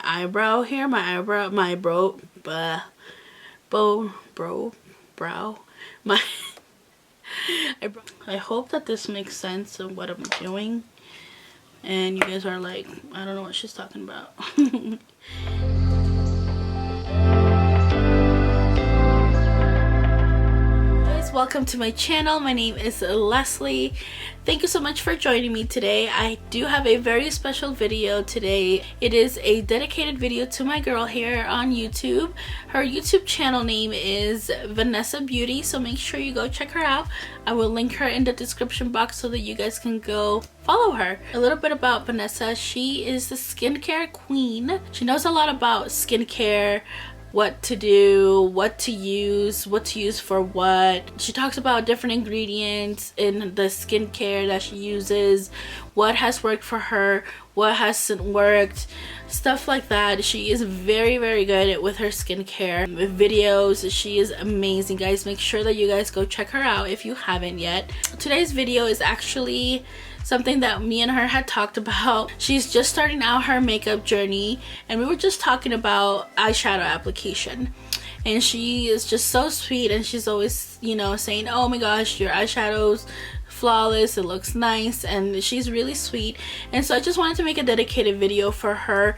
eyebrow here, my brow, my eyebrow. I hope that this makes sense of what I'm doing and you guys are like, I don't know what she's talking about. Welcome to my channel. My name is Leslie. Thank you so much for joining me today. I do have a very special video today. It is a dedicated video to my girl here on YouTube. Her YouTube channel name is Vanessa Beauty, so make sure you go check her out. I will link her in the description box so that you guys can go follow her. A little bit about Vanessa. She is the skincare queen. She knows a lot about skincare, what to do, what to use for what. She talks about different ingredients in the skincare that she uses, what has worked for her, what hasn't worked, stuff like that. She is very good with her skincare videos. She is amazing, guys. Make sure that you guys go check her out if you haven't yet. Today's video is actually something that me and her had talked about. She's just starting out her makeup journey and we were just talking about eyeshadow application, and she is just so sweet and she's always, you know, saying, oh my gosh, your eyeshadow's flawless, it looks nice, and she's really sweet. And so I just wanted to make a dedicated video for her,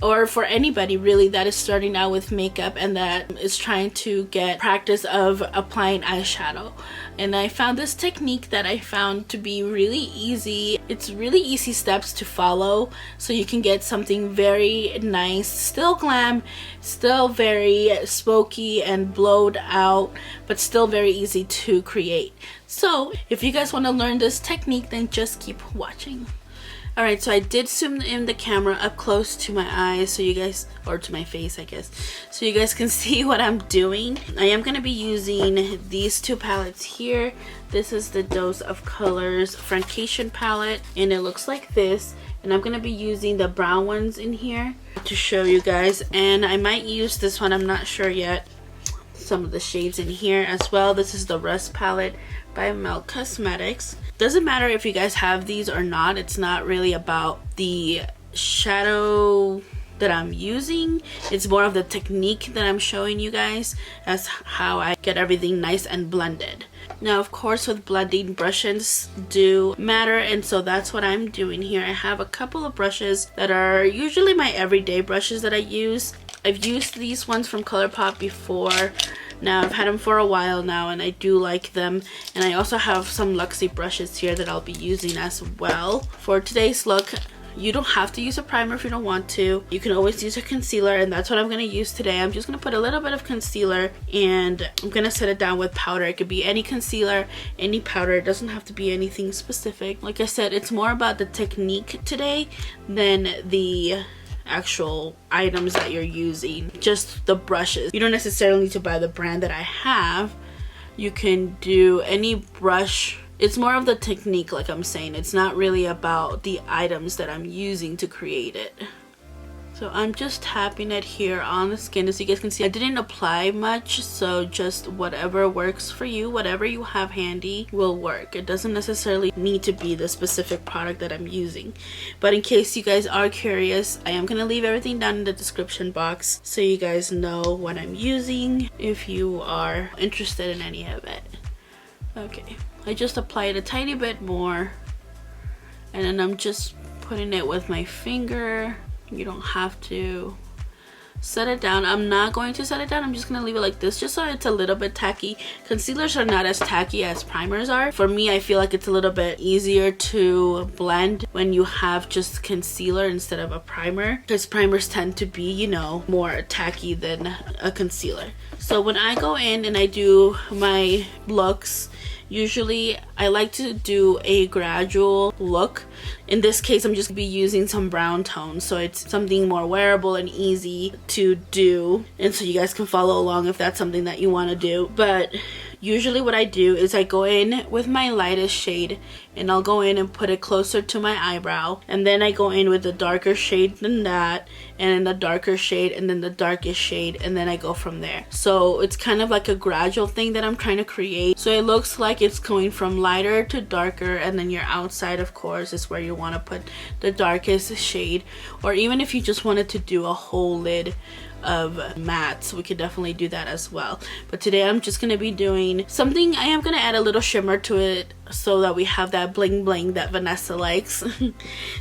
or for anybody really that is starting out with makeup and that is trying to get practice of applying eyeshadow. And I found this technique that I found to be really easy. It's really easy steps to follow so you can get something very nice, still glam, still very smoky and blowed out, but still very easy to create. So if you guys want to learn this technique, then just keep watching. Alright, so I did zoom in the camera up close to my eyes so you guys, or to my face I guess, so you guys can see what I'm doing. I am going to be using these two palettes here. This is the Dose of Colors Friendcation palette and it looks like this. And I'm going to be using the brown ones in here to show you guys. And I might use this one, I'm not sure yet. Some of the shades in here as well. This is the Rust palette by Milk Cosmetics. Doesn't matter if you guys have these or not. It's not really about the shadow that I'm using. It's more of the technique that I'm showing you guys as how I get everything nice and blended. Now of course with blending, brushes do matter, and so that's what I'm doing here. I have a couple of brushes that are usually my everyday brushes that I use. I've used these ones from Colourpop before. Now I've had them for a while now and I do like them. And I also have some Luxie brushes here that I'll be using as well. For today's look, you don't have to use a primer if you don't want to. You can always use a concealer, and that's what I'm going to use today. I'm just going to put a little bit of concealer and I'm going to set it down with powder. It could be any concealer, any powder. It doesn't have to be anything specific. Like I said, it's more about the technique today than the actual items that you're using, just the brushes. You don't necessarily need to buy the brand that I have. You can do any brush. It's more of the technique, like I'm saying. It's not really about the items that I'm using to create it. So I'm just tapping it here on the skin. As you guys can see, I didn't apply much, so just whatever works for you, whatever you have handy will work. It doesn't necessarily need to be the specific product that I'm using. But in case you guys are curious, I am going to leave everything down in the description box so you guys know what I'm using if you are interested in any of it. Okay, I just applied a tiny bit more and then I'm just putting it with my finger. You don't have to set it down. I'm not going to set it down. I'm just going to leave it like this just so it's a little bit tacky. Concealers are not as tacky as primers are. For me, I feel like it's a little bit easier to blend when you have just concealer instead of a primer, because primers tend to be, you know, more tacky than a concealer. So when I go in and I do my looks, usually I like to do a gradual look. In this case, I'm just gonna be using some brown tones, so it's something more wearable and easy to do, and so you guys can follow along if that's something that you want to do. But usually what I do is I go in with my lightest shade and I'll go in and put it closer to my eyebrow, and then I go in with a darker shade than that, and then the darker shade, and then the darkest shade, and then I go from there. So it's kind of like a gradual thing that I'm trying to create, so it looks like it's going from lighter to darker, and then your outside, of course, is where you want to put the darkest shade. Or even if you just wanted to do a whole lid of mattes, we could definitely do that as well. But today I'm just gonna be doing something. I am gonna add a little shimmer to it so that we have that bling bling that Vanessa likes.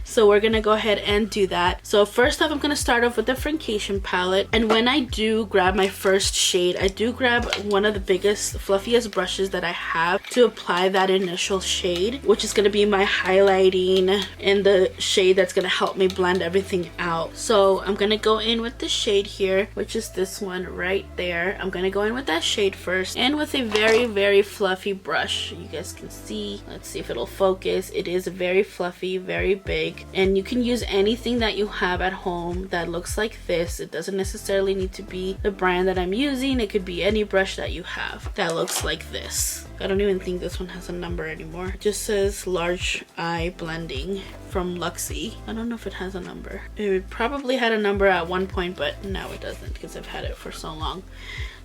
So we're gonna go ahead and do that. So first off, I'm gonna start off with the Friendcation palette, and when I do grab my first shade, I do grab one of the biggest fluffiest brushes that I have to apply that initial shade, which is gonna be my highlighting and the shade that's gonna help me blend everything out. So I'm gonna go in with the shade here, which is this one right there. I'm gonna go in with that shade first, and with a very fluffy brush. You guys can see, let's see if it'll focus. It is very fluffy, very big, and you can use anything that you have at home that looks like this. It doesn't necessarily need to be the brand that I'm using. It could be any brush that you have that looks like this. I don't even think this one has a number anymore. It just says large eye blending from Luxie. I don't know if it has a number. It probably had a number at one point, but now it doesn't because I've had it for so long.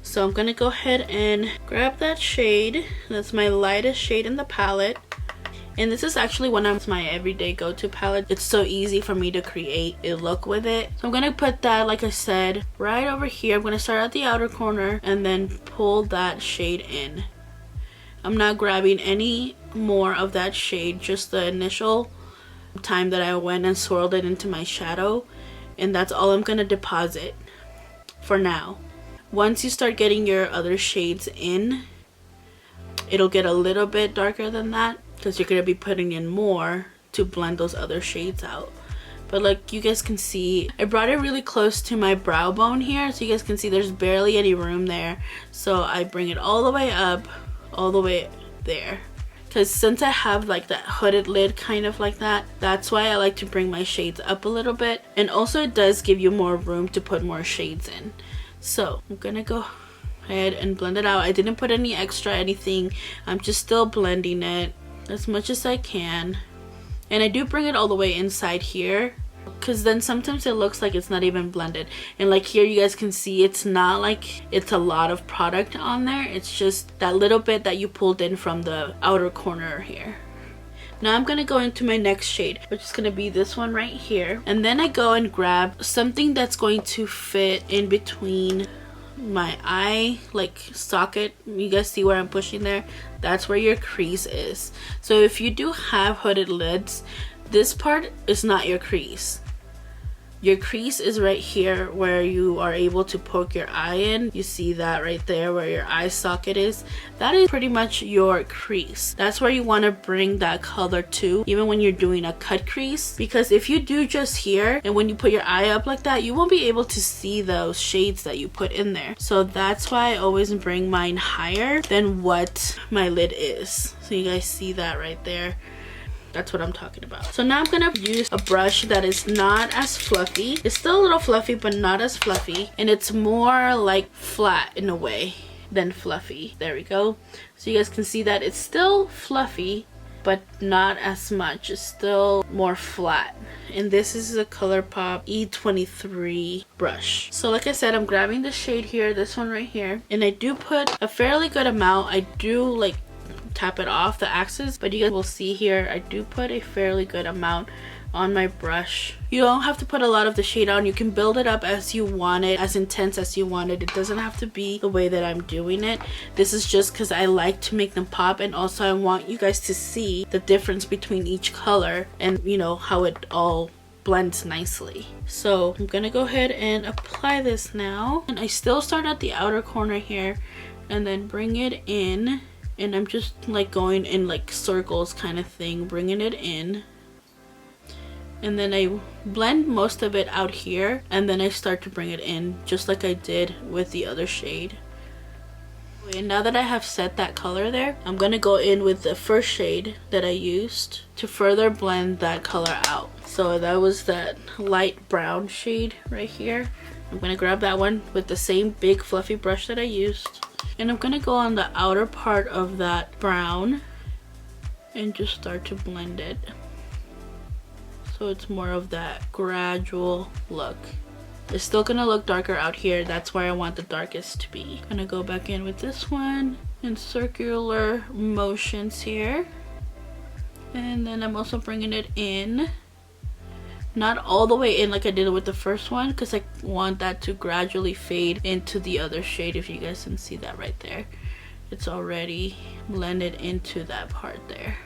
So I'm gonna go ahead and grab that shade. That's my lightest shade in the palette. And this is actually one of my everyday go-to palette. It's so easy for me to create a look with it. So I'm gonna put that, like I said, right over here. I'm gonna start at the outer corner and then pull that shade in. I'm not grabbing any more of that shade, just the initial time that I went and swirled it into my shadow, and that's all I'm gonna deposit for now. Once you start getting your other shades in, it'll get a little bit darker than that because you're gonna be putting in more to blend those other shades out. But like you guys can see, I brought it really close to my brow bone here, so you guys can see there's barely any room there. So I bring it all the way up, all the way there, because since I have like that hooded lid kind of like that, that's why I like to bring my shades up a little bit. And also it does give you more room to put more shades in. So I'm gonna go ahead and blend it out. I didn't put any extra anything. I'm just still blending it as much as I can, and I do bring it all the way inside here because then sometimes it looks like it's not even blended. And like here you guys can see, it's not like it's a lot of product on there. It's just that little bit that you pulled in from the outer corner here. Now I'm gonna go into my next shade, which is gonna be this one right here, and then I go and grab something that's going to fit in between my eye like socket. You guys see where I'm pushing there? That's where your crease is. So if you do have hooded lids, this part is not your crease. Your crease is right here where you are able to poke your eye in. You see that right there where your eye socket is? That is pretty much your crease. That's where you want to bring that color to, even when you're doing a cut crease. Because if you do just here, and when you put your eye up like that, you won't be able to see those shades that you put in there. So that's why I always bring mine higher than what my lid is. So you guys see that right there? That's what I'm talking about. So now I'm gonna use a brush that is not as fluffy. It's still a little fluffy, but not as fluffy, and it's more like flat in a way than fluffy. There we go. So you guys can see that it's still fluffy, but not as much. It's still more flat. And this is a Colourpop E23 brush. So like I said, I'm grabbing the shade here, this one right here, and I do put a fairly good amount. I do like tap it off the axis, but you guys will see here I do put a fairly good amount on my brush. You don't have to put a lot of the shade on. You can build it up as you want it, as intense as you want it. It doesn't have to be the way that I'm doing it. This is just because I like to make them pop, and also I want you guys to see the difference between each color and you know how it all blends nicely. So I'm gonna go ahead and apply this now, and I still start at the outer corner here and then bring it in. And I'm just like going in like circles kind of thing, bringing it in. And then I blend most of it out here, and then I start to bring it in just like I did with the other shade. And now that I have set that color there, I'm gonna go in with the first shade that I used to further blend that color out. So that was that light brown shade right here. I'm gonna grab that one with the same big fluffy brush that I used. And I'm gonna go on the outer part of that brown and just start to blend it. So it's more of that gradual look. It's still gonna look darker out here. That's where I want the darkest to be. Gonna go back in with this one in circular motions here. And then I'm also bringing it in. Not all the way in like I did with the first one, because I want that to gradually fade into the other shade. If you guys can see that right there. It's already blended into that part there.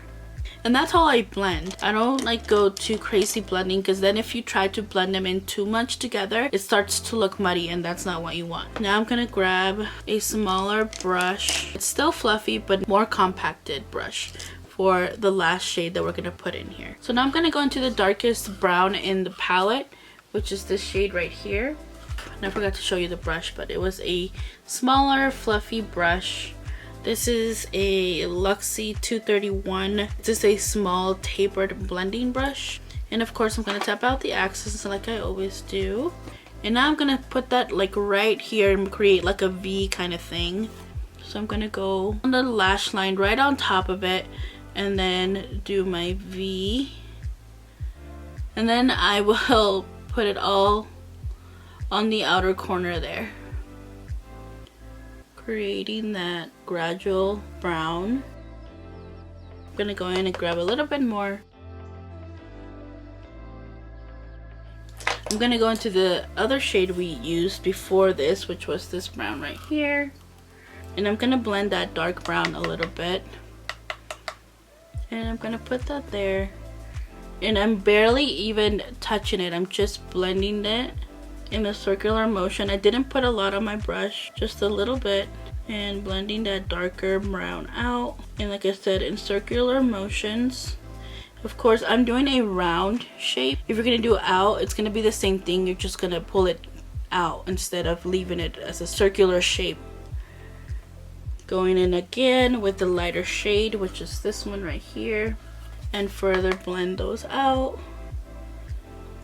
And that's how I blend. I don't like go too crazy blending, because then if you try to blend them in too much together, it starts to look muddy, and that's not what you want. Now I'm gonna grab a smaller brush. It's still fluffy, but more compacted brush for the last shade that we're gonna put in here. So now I'm gonna go into the darkest brown in the palette, which is this shade right here. And I forgot to show you the brush, but it was a smaller fluffy brush. This is a Luxie 231. This is a small tapered blending brush. And of course I'm going to tap out the accents like I always do. And now I'm going to put that like right here and create like a V kind of thing. So I'm going to go on the lash line right on top of it and then do my V. And then I will put it all on the outer corner there, creating that gradual brown. I'm gonna go in and grab a little bit more. I'm gonna go into the other shade we used before this, which was this brown right here. And I'm gonna blend that dark brown a little bit. And I'm gonna put that there. And I'm barely even touching it. I'm just blending it in a circular motion. I didn't put a lot on my brush, just a little bit, and blending that darker brown out. And like I said, in circular motions. Of course, I'm doing a round shape. If you're gonna do it out, it's gonna be the same thing. You're just gonna pull it out instead of leaving it as a circular shape. Going in again with the lighter shade, which is this one right here, and further blend those out.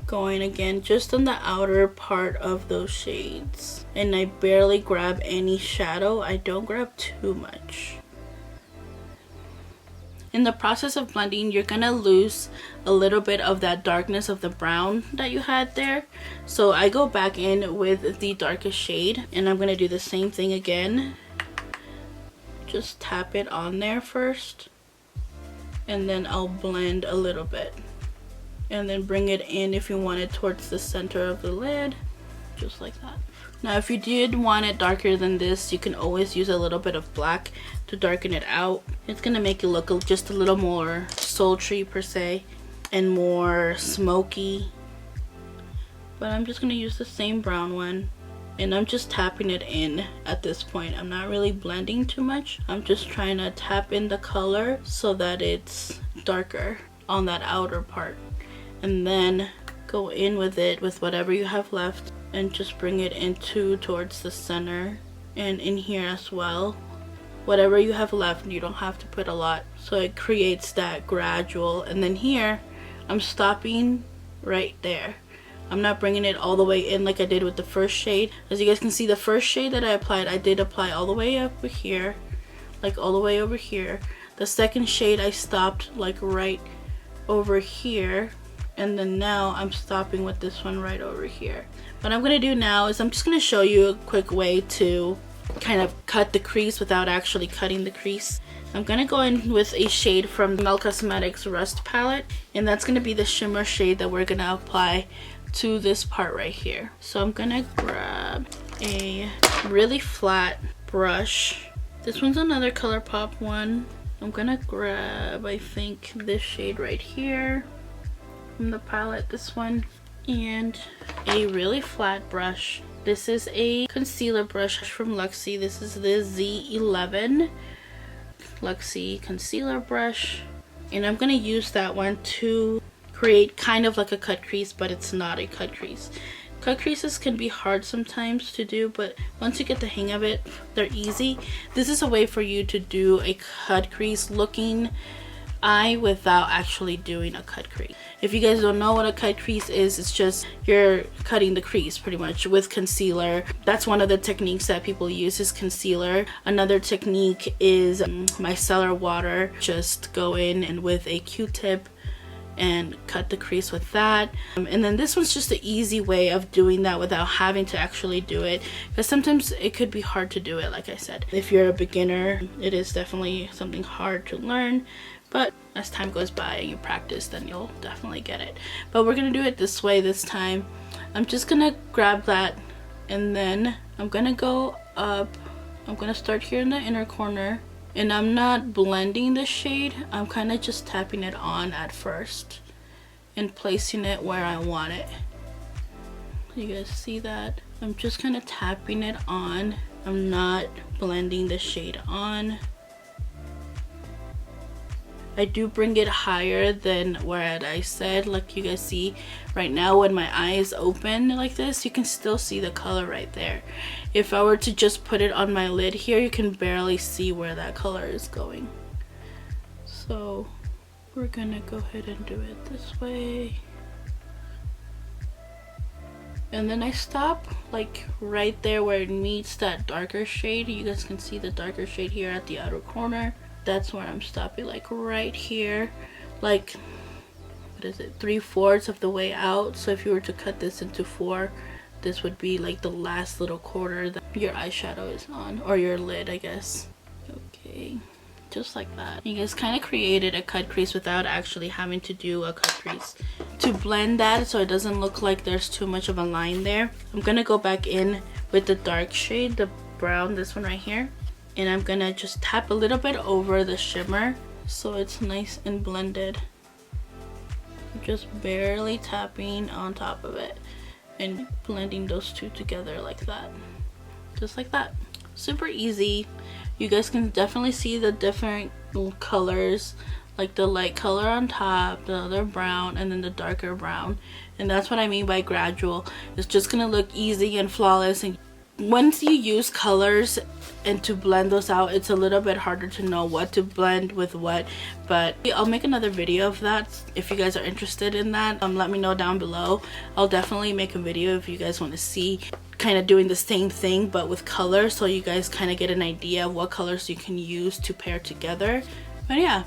Going again just on the outer part of those shades. And I barely grab any shadow. I don't grab too much. In the process of blending, you're gonna lose a little bit of that darkness of the brown that you had there. So I go back in with the darkest shade, and I'm gonna do the same thing again. Just tap it on there first, and then I'll blend a little bit. And then bring it in if you want it towards the center of the lid, just like that. Now if you did want it darker than this, you can always use a little bit of black to darken it out. It's gonna make it look just a little more sultry per se, and more smoky. But I'm just gonna use the same brown one, and I'm just tapping it in at this point. I'm not really blending too much. I'm just trying to tap in the color so that it's darker on that outer part. And then go in with it with whatever you have left and just bring it into towards the center and in here as well. Whatever you have left, you don't have to put a lot. So it creates that gradual. And then here, I'm stopping right there. I'm not bringing it all the way in like I did with the first shade. As you guys can see, the first shade that I applied, I did apply all the way up here, like all the way over here. The second shade, I stopped like right over here. And then now I'm stopping with this one right over here. What I'm gonna do now is I'm just gonna show you a quick way to kind of cut the crease without actually cutting the crease. I'm gonna go in with a shade from the Mel Cosmetics Rust palette, and that's gonna be the shimmer shade that we're gonna apply to this part right here. So I'm gonna grab a really flat brush. This one's another Colourpop one. I'm gonna grab, I think, this shade right here from the palette, this one, and a really flat brush. This is a concealer brush from Luxie. This is the Z11 Luxie concealer brush, and I'm gonna use that one to create kind of like a cut crease, but it's not a cut crease. Cut creases can be hard sometimes to do, but once you get the hang of it, they're easy. This is a way for you to do a cut crease looking eye without actually doing a cut crease. If you guys don't know what a cut crease is, it's just you're cutting the crease pretty much with concealer. That's one of the techniques that people use, is concealer. Another technique is micellar water. Just go in and with a Q-tip and cut the crease with that. And then this one's just the easy way of doing that without having to actually do it, because sometimes it could be hard to do it. Like I said, if you're a beginner, it is definitely something hard to learn, but as time goes by and you practice, then you'll definitely get it. But we're gonna do it this way this time. I'm just gonna grab that, and then I'm gonna go up. I'm gonna start here in the inner corner, and I'm not blending the shade. I'm kind of just tapping it on at first and placing it where I want it. You guys see that? I'm just kind of tapping it on. I'm not blending the shade on. I do bring it higher than where I said. Like you guys see right now, when my eye is open like this, you can still see the color right there. If I were to just put it on my lid here, you can barely see where that color is going. So we're gonna go ahead and do it this way. And then I stop like right there where it meets that darker shade. You guys can see the darker shade here at the outer corner. That's where I'm stopping, like right here, like what is it, 3/4 of the way out. So if you were to cut this into 4, this would be like the last little quarter that your eyeshadow is on, or your lid, I guess. Okay, just like that. You guys kind of created a cut crease without actually having to do a cut crease. To blend that so it doesn't look like there's too much of a line there, I'm gonna go back in with the dark shade, the brown, this one right here, and I'm gonna just tap a little bit over the shimmer so it's nice and blended. Just barely tapping on top of it and blending those two together like that. Just like that. Super easy. You guys can definitely see the different colors, like the light color on top, the other brown, and then the darker brown. And that's what I mean by gradual. It's just gonna look easy and flawless, and once you use colors and to blend those out, it's a little bit harder to know what to blend with what. But I'll make another video of that if you guys are interested in that. Let me know down below. I'll definitely make a video if you guys want to see kind of doing the same thing but with color, so you guys kind of get an idea of what colors you can use to pair together. But yeah,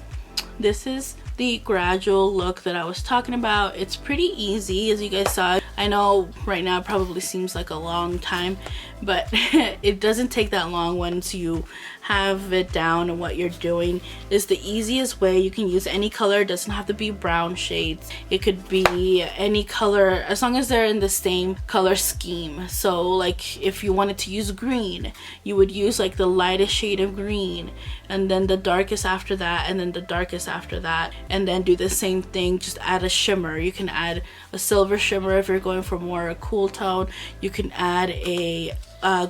this is the gradual look that I was talking about. It's pretty easy, as you guys saw. I know right now it probably seems like a long time, but it doesn't take that long once you have it down, and what you're doing is the easiest way. You can use any color. It doesn't have to be brown shades. It could be any color as long as they're in the same color scheme. So like if you wanted to use green, you would use like the lightest shade of green, and then the darkest after that, and then the darkest after that, and then do the same thing, just add a shimmer. You can add a silver shimmer if you're going for more a cool tone. You can add a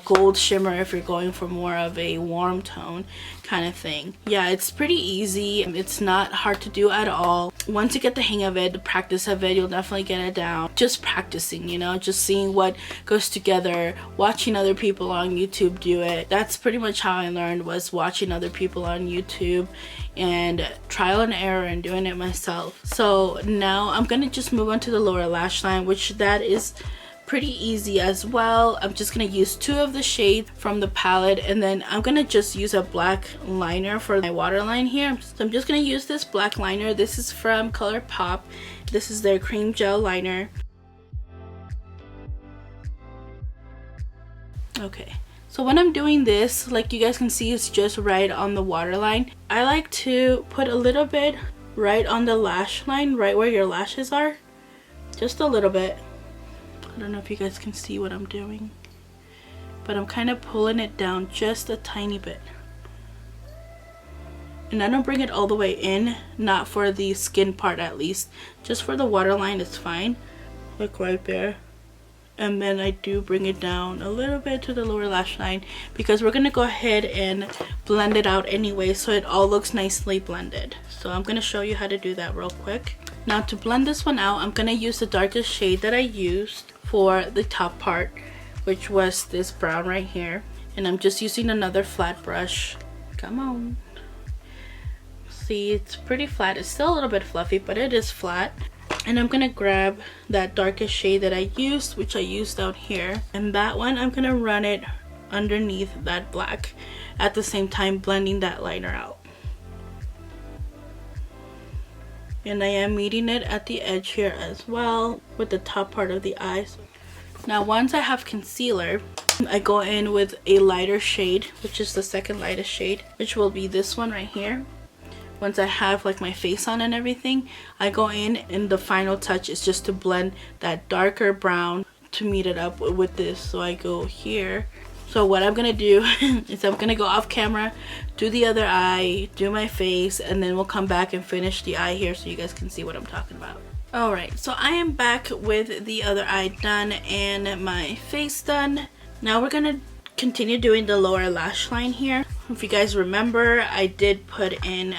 gold shimmer if you're going for more of a warm tone kind of thing. Yeah, it's pretty easy. It's not hard to do at all. Once you get the hang of it, the practice of it, you'll definitely get it down. Just practicing, you know, just seeing what goes together, watching other people on YouTube do it. That's pretty much how I learned, was watching other people on YouTube and trial and error and doing it myself. So now I'm gonna just move on to the lower lash line, which that is pretty easy as well. I'm just gonna use 2 of the shades from the palette, and then I'm gonna just use a black liner for my waterline here. So I'm just gonna use this black liner. This is from Colourpop. This is their cream gel liner. Okay, so when I'm doing this, like you guys can see, it's just right on the waterline. I like to put a little bit right on the lash line, right where your lashes are, just a little bit. I don't know if you guys can see what I'm doing, but I'm kind of pulling it down just a tiny bit. And I don't bring it all the way in, not for the skin part at least, just for the waterline it's fine, like right there. And then I do bring it down a little bit to the lower lash line, because we're gonna go ahead and blend it out anyway, so it all looks nicely blended. So I'm gonna show you how to do that real quick. Now to blend this one out, I'm gonna use the darkest shade that I used for the top part, which was this brown right here, and I'm just using another flat brush. Come on, see it's pretty flat. It's still a little bit fluffy, but it is flat. And I'm gonna grab that darkest shade that I used, which I used down here, and that one I'm gonna run it underneath that black, at the same time blending that liner out. And I am meeting it at the edge here as well with the top part of the eyes. Now once I have concealer, I go in with a lighter shade, which is the second lightest shade, which will be this one right here. Once I have like my face on and everything, I go in, and the final touch is just to blend that darker brown to meet it up with this. So I go here. So what I'm gonna do is I'm gonna go off camera, do the other eye, do my face, and then we'll come back and finish the eye here so you guys can see what I'm talking about. Alright, so I am back with the other eye done and my face done. Now we're gonna continue doing the lower lash line here. If you guys remember, I did put in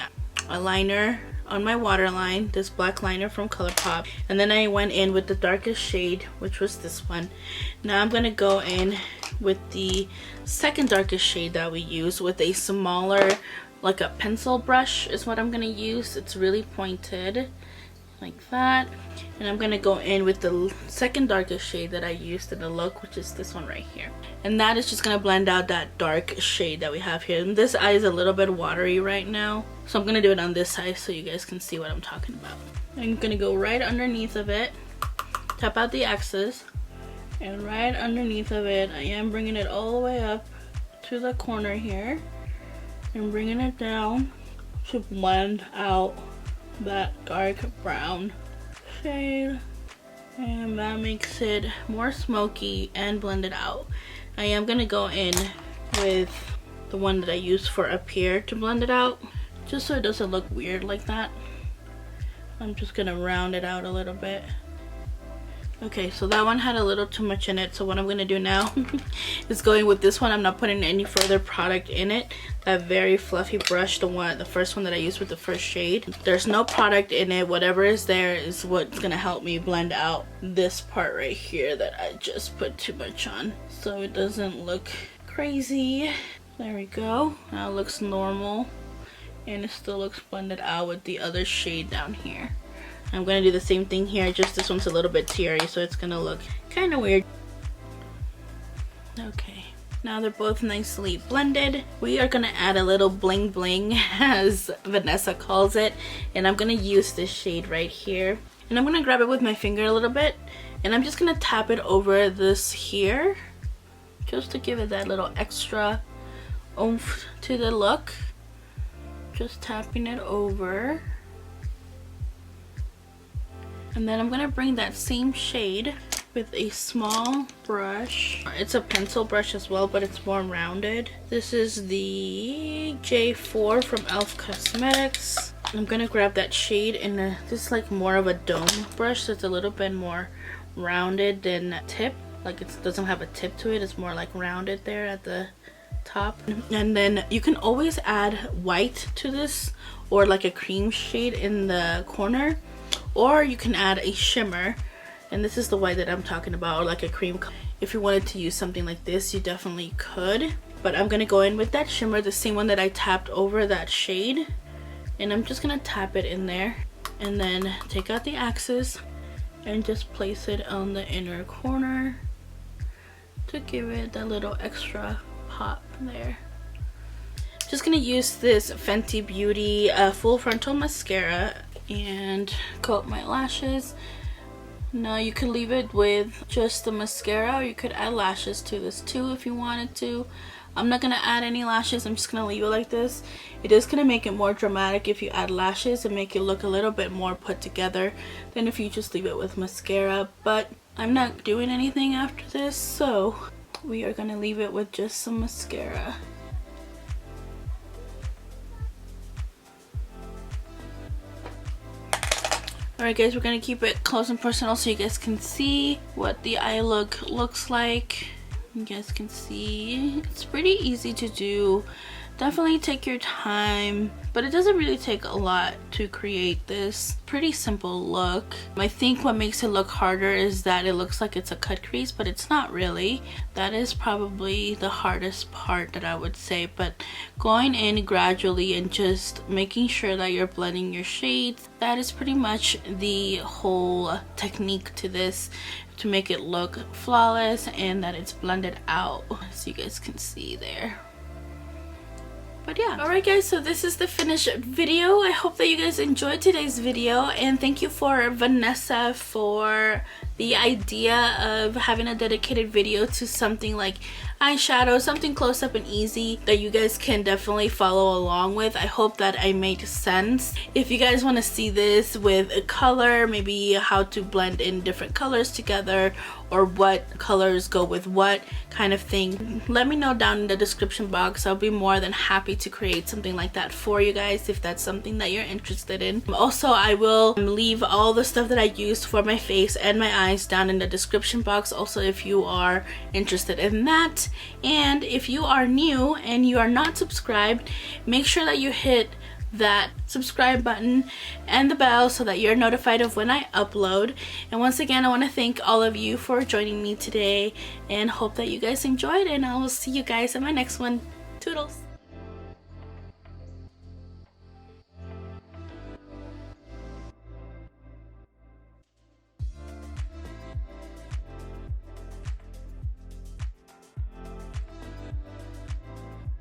a liner on my waterline, this black liner from Colourpop, and then I went in with the darkest shade, which was this one. Now I'm gonna go in with the second darkest shade that we use with a smaller, like a pencil brush is what I'm gonna use. It's really pointed like that, and I'm gonna go in with the second darkest shade that I used in the look, which is this one right here, and that is just gonna blend out that dark shade that we have here. And this eye is a little bit watery right now, so I'm gonna do it on this side so you guys can see what I'm talking about. I'm gonna go right underneath of it, tap out the axis, and right underneath of it I am bringing it all the way up to the corner here and bringing it down to blend out that dark brown shade, and that makes it more smoky and blended out. I am gonna go in with the one that I used for up here to blend it out, just so it doesn't look weird like that. I'm just gonna round it out a little bit. Okay, so that one had a little too much in it, so what I'm gonna do now is going with this one. I'm not putting any further product in it. That very fluffy brush, the first one that I used with the first shade, there's no product in it. Whatever is there is what's gonna help me blend out this part right here that I just put too much on, so it doesn't look crazy. There we go. Now it looks normal, and it still looks blended out with the other shade down here. I'm gonna do the same thing here, just this one's a little bit teary, so it's gonna look kind of weird. Okay, now they're both nicely blended. We are gonna add a little bling bling, as Vanessa calls it, and I'm gonna use this shade right here. And I'm gonna grab it with my finger a little bit, and I'm just gonna tap it over this here, just to give it that little extra oomph to the look. Just tapping it over. And then I'm gonna bring that same shade with a small brush. It's a pencil brush as well, but it's more rounded. This is the J4 from e.l.f. Cosmetics. I'm gonna grab that shade in this like more of a dome brush, so it's a little bit more rounded than tip. Like it doesn't have a tip to it, it's more like rounded there at the top. And then you can always add white to this, or like a cream shade in the corner, or you can add a shimmer, and this is the white that I'm talking about, or like a cream. If you wanted to use something like this, you definitely could, but I'm gonna go in with that shimmer, the same one that I tapped over that shade, and I'm just gonna tap it in there, and then take out the axis and just place it on the inner corner to give it that little extra pop there. Just gonna use this Fenty Beauty full frontal mascara and coat my lashes. Now you could leave it with just the mascara, or you could add lashes to this too if you wanted to. I'm not gonna add any lashes, I'm just gonna leave it like this. It is gonna make it more dramatic if you add lashes and make it look a little bit more put together than if you just leave it with mascara, but I'm not doing anything after this, so we are gonna leave it with just some mascara. Alright guys, we're gonna keep it close and personal so you guys can see what the eye look looks like. You guys can see it's pretty easy to do definitely take your time, but it doesn't really take a lot to create this pretty simple look. I think what makes it look harder is that it looks like it's a cut crease, but it's not really. That is probably the hardest part that I would say, but going in gradually and just making sure that you're blending your shades, that is pretty much the whole technique to this, to make it look flawless and that it's blended out, so you guys can see there. But yeah, alright guys, so this is the finished video. I hope that you guys enjoyed today's video, and thank you for Vanessa for the idea of having a dedicated video to something like eyeshadow, something close up and easy that you guys can definitely follow along with. I hope that I made sense. If you guys want to see this with a color, maybe how to blend in different colors together, or what colors go with what kind of thing, let me know down in the description box. I'll be more than happy to create something like that for you guys if that's something that you're interested in. Also, I will leave all the stuff that I used for my face and my eyes down in the description box also, if you are interested in that. And if you are new and you are not subscribed, make sure that you hit that subscribe button and the bell so that you're notified of when I upload. And once again, I want to thank all of you for joining me today, and hope that you guys enjoyed, and I will see you guys in my next one. Toodles!